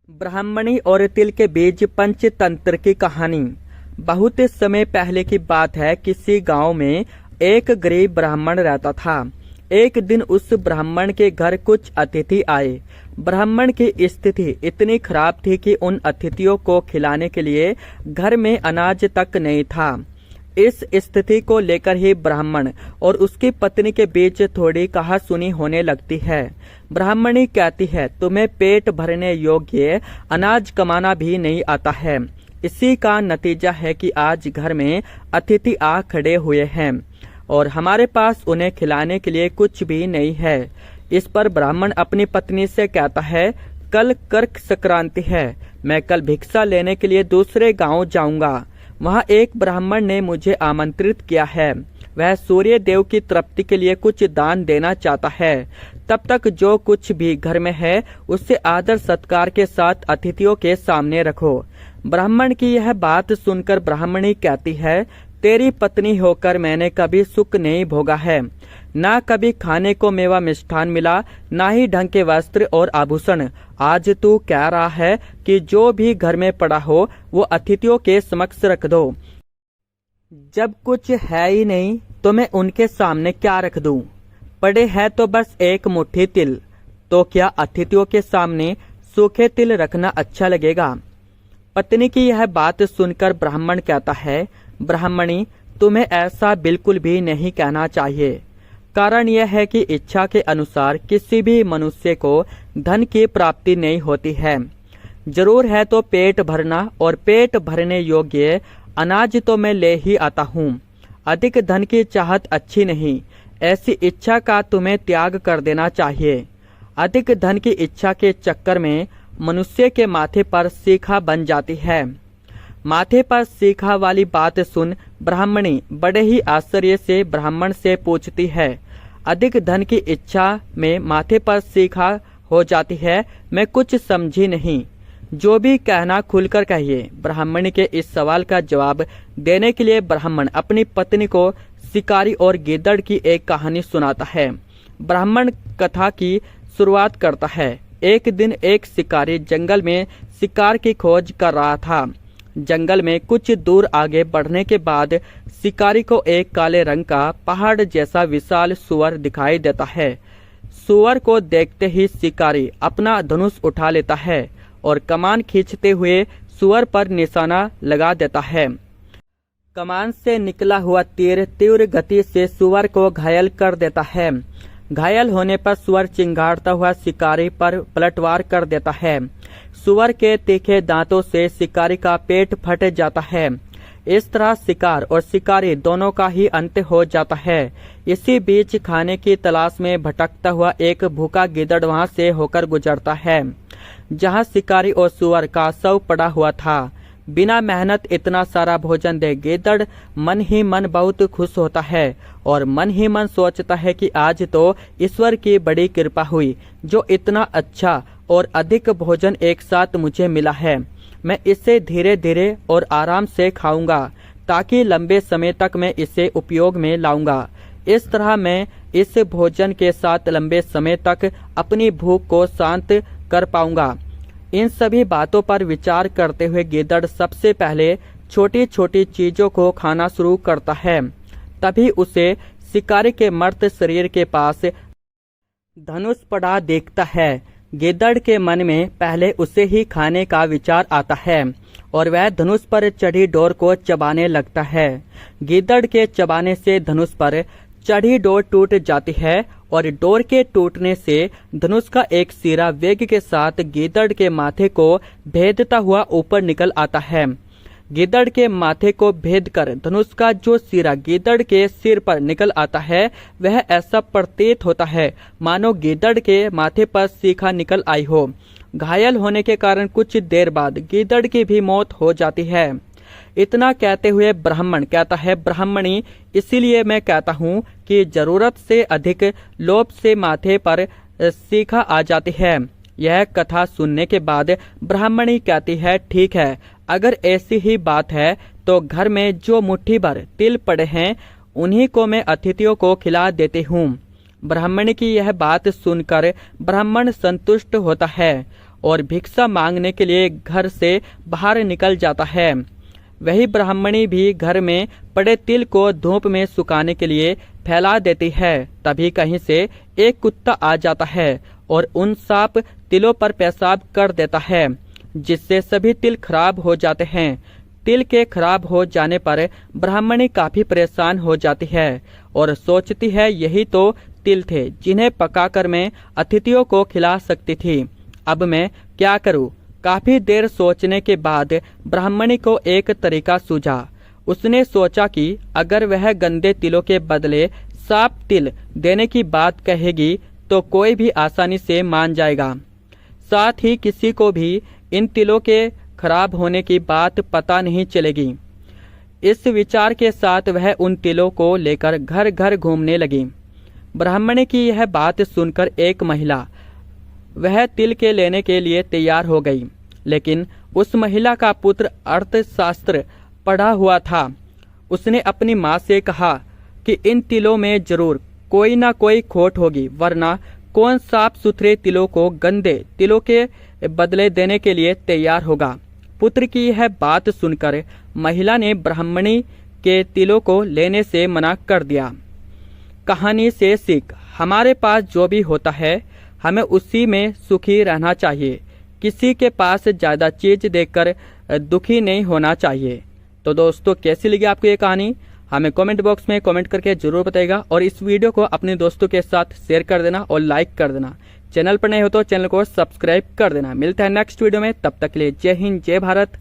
ब्राह्मणी और तिल के बीच पंचतंत्र की कहानी। बहुत समय पहले की बात है। किसी गांव में एक गरीब ब्राह्मण रहता था। एक दिन उस ब्राह्मण के घर कुछ अतिथि आए। ब्राह्मण की स्थिति इतनी खराब थी कि उन अतिथियों को खिलाने के लिए घर में अनाज तक नहीं था। इस स्थिति को लेकर ही ब्राह्मण और उसकी पत्नी के बीच थोड़ी कहासुनी होने लगती है। ब्राह्मणी कहती है, तुम्हें पेट भरने योग्य अनाज कमाना भी नहीं आता है। इसी का नतीजा है कि आज घर में अतिथि आ खड़े हुए हैं और हमारे पास उन्हें खिलाने के लिए कुछ भी नहीं है। इस पर ब्राह्मण अपनी पत्नी से कहता है, कल कर्क संक्रांति है, मैं कल भिक्षा लेने के लिए दूसरे गांव जाऊंगा। वहाँ एक ब्राह्मण ने मुझे आमंत्रित किया है। वह सूर्य देव की तृप्ति के लिए कुछ दान देना चाहता है। तब तक जो कुछ भी घर में है उससे आदर सत्कार के साथ अतिथियों के सामने रखो। ब्राह्मण की यह बात सुनकर ब्राह्मणी कहती है, तेरी पत्नी होकर मैंने कभी सुख नहीं भोगा है। ना कभी खाने को मेवा मिष्ठान मिला, ना ही ढंग के वस्त्र और आभूषण। आज तू कह रहा है कि जो भी घर में पड़ा हो वो अतिथियों के समक्ष रख दो। जब कुछ है ही नहीं तो मैं उनके सामने क्या रख दूं? पड़े हैं तो बस एक मुट्ठी तिल, तो क्या अतिथियों के सामने सूखे तिल रखना अच्छा लगेगा? पत्नी की यह बात सुनकर ब्राह्मण कहता है, ब्राह्मणी, तुम्हें ऐसा बिल्कुल भी नहीं कहना चाहिए। कारण यह है कि इच्छा के अनुसार किसी भी मनुष्य को धन की प्राप्ति नहीं होती है। जरूर है तो पेट भरना, और पेट भरने योग्य अनाज तो मैं ले ही आता हूँ। अधिक धन की चाहत अच्छी नहीं। ऐसी इच्छा का तुम्हें त्याग कर देना चाहिए। अधिक धन की इच्छा के चक्कर में मनुष्य के माथे पर सीखा बन जाती है। माथे पर सीखा वाली बात सुन ब्राह्मणी बड़े ही आश्चर्य से ब्राह्मण से पूछती है, अधिक धन की इच्छा में माथे पर सीखा हो जाती है? मैं कुछ समझी नहीं। जो भी कहना खुलकर कहिए। ब्राह्मणी के इस सवाल का जवाब देने के लिए ब्राह्मण अपनी पत्नी को शिकारी और गिद्दड़ की एक कहानी सुनाता है। ब्राह्मण कथा की शुरुआत करता है। एक दिन एक शिकारी जंगल में शिकार की खोज कर रहा था। जंगल में कुछ दूर आगे बढ़ने के बाद शिकारी को एक काले रंग का पहाड़ जैसा विशाल सुअर दिखाई देता है। सुअर को देखते ही शिकारी अपना धनुष उठा लेता है और कमान खींचते हुए सुअर पर निशाना लगा देता है। कमान से निकला हुआ तीर तीव्र गति से सुअर को घायल कर देता है। घायल होने पर सुअर चिंगाड़ता हुआ शिकारी पर पलटवार कर देता है। सुअर के तीखे दांतों से शिकारी का पेट फट जाता है। इस तरह शिकार और शिकारी दोनों का ही अंत हो जाता है। इसी बीच खाने की तलाश में भटकता हुआ एक भूखा गिद्दड़ वहां से होकर गुजरता है, जहां शिकारी और सुअर का शव पड़ा हुआ था। बिना मेहनत इतना सारा भोजन दे गिद्दड़ मन ही मन बहुत खुश होता है और मन ही मन सोचता है कि आज तो ईश्वर की बड़ी कृपा हुई, जो इतना अच्छा और अधिक भोजन एक साथ मुझे मिला है। मैं इसे धीरे धीरे और आराम से खाऊंगा ताकि लंबे समय तक मैं इसे उपयोग में लाऊंगा। इस तरह मैं इस भोजन के साथ लंबे समय तक अपनी भूख को शांत कर पाऊंगा। इन सभी बातों पर विचार करते हुए गिद्दड़ सबसे पहले छोटी छोटी चीजों को खाना शुरू करता है। तभी उसे शिकारी के मर्त शरीर के पास धनुष पड़ा देखता है। गिद्दड़ के मन में पहले उसे ही खाने का विचार आता है और वह धनुष पर चढ़ी डोर को चबाने लगता है। गिद्दड़ के चबाने से धनुष पर चढ़ी डोर टूट जाती है और डोर के टूटने से धनुष का एक सिरा वेग के साथ गिद्दड़ के माथे को भेदता हुआ ऊपर निकल आता है। गिद्दड़ के माथे को भेद कर धनुष का जो सिरा गिद्दड़ के सिर पर निकल आता है, वह ऐसा प्रतीत होता है मानो गिद्दड़ के माथे पर शिखा निकल आई हो। घायल होने के कारण कुछ देर बाद गिद्दड़ की भी मौत हो जाती है। इतना कहते हुए ब्राह्मण कहता है, ब्राह्मणी, इसीलिए मैं कहता हूँ कि जरूरत से अधिक लोभ से माथे पर शिखा आ जाती है। यह कथा सुनने के बाद ब्राह्मणी कहती है, ठीक है, अगर ऐसी ही बात है तो घर में जो मुट्ठी भर तिल पड़े हैं उन्हीं को मैं अतिथियों को खिला देती हूँ। ब्राह्मण की यह बात सुनकर ब्राह्मण संतुष्ट होता है और भिक्षा मांगने के लिए घर से बाहर निकल जाता है। वही ब्राह्मणी भी घर में पड़े तिल को धूप में सुखाने के लिए फैला देती है। तभी कहीं से एक कुत्ता आ जाता है और उन साफ तिलों पर पेशाब कर देता है, जिससे सभी तिल खराब हो जाते हैं। तिल के खराब हो जाने पर ब्राह्मणी काफी परेशान हो जाती है और सोचती है यही तो तिल थे जिन्हें पकाकर मैं अतिथियों को खिला सकती थी। अब मैं क्या करूं? काफी देर सोचने के बाद ब्राह्मणी को एक तरीका सूझा। उसने सोचा कि अगर वह गंदे तिलों के बदले साफ तिल देने की बात कहेगी तो कोई भी आसानी से मान जाएगा। साथ ही किसी को भी इन तिलों के खराब होने की बात पता नहीं चलेगी। इस विचार के साथ वह उन तिलों को लेकर घर घर घूमने लगी। ब्राह्मणी की यह बात सुनकर एक महिला वह तिल के लेने के लिए तैयार हो गई, लेकिन उस महिला का पुत्र अर्थशास्त्र पढ़ा हुआ था। उसने अपनी माँ से कहा कि इन तिलों में जरूर कोई ना कोई खोट होगी, वरना कौन साफ सुथरे तिलों को गंदे तिलों के बदले देने के लिए तैयार होगा। पुत्र की यह बात सुनकर महिला ने ब्राह्मणी के तिलों को लेने से मना कर दिया। कहानी से सीख, हमारे पास जो भी होता है हमें उसी में सुखी रहना चाहिए। किसी के पास ज़्यादा चीज देखकर दुखी नहीं होना चाहिए। तो दोस्तों, कैसी लगी आपको ये कहानी? हमें कमेंट बॉक्स में कमेंट करके जरूर बताइएगा और इस वीडियो को अपने दोस्तों के साथ शेयर कर देना और लाइक कर देना। चैनल पर नए हो तो चैनल को सब्सक्राइब कर देना। मिलते हैं नेक्स्ट वीडियो में, तब तक के लिए जय हिंद, जय भारत।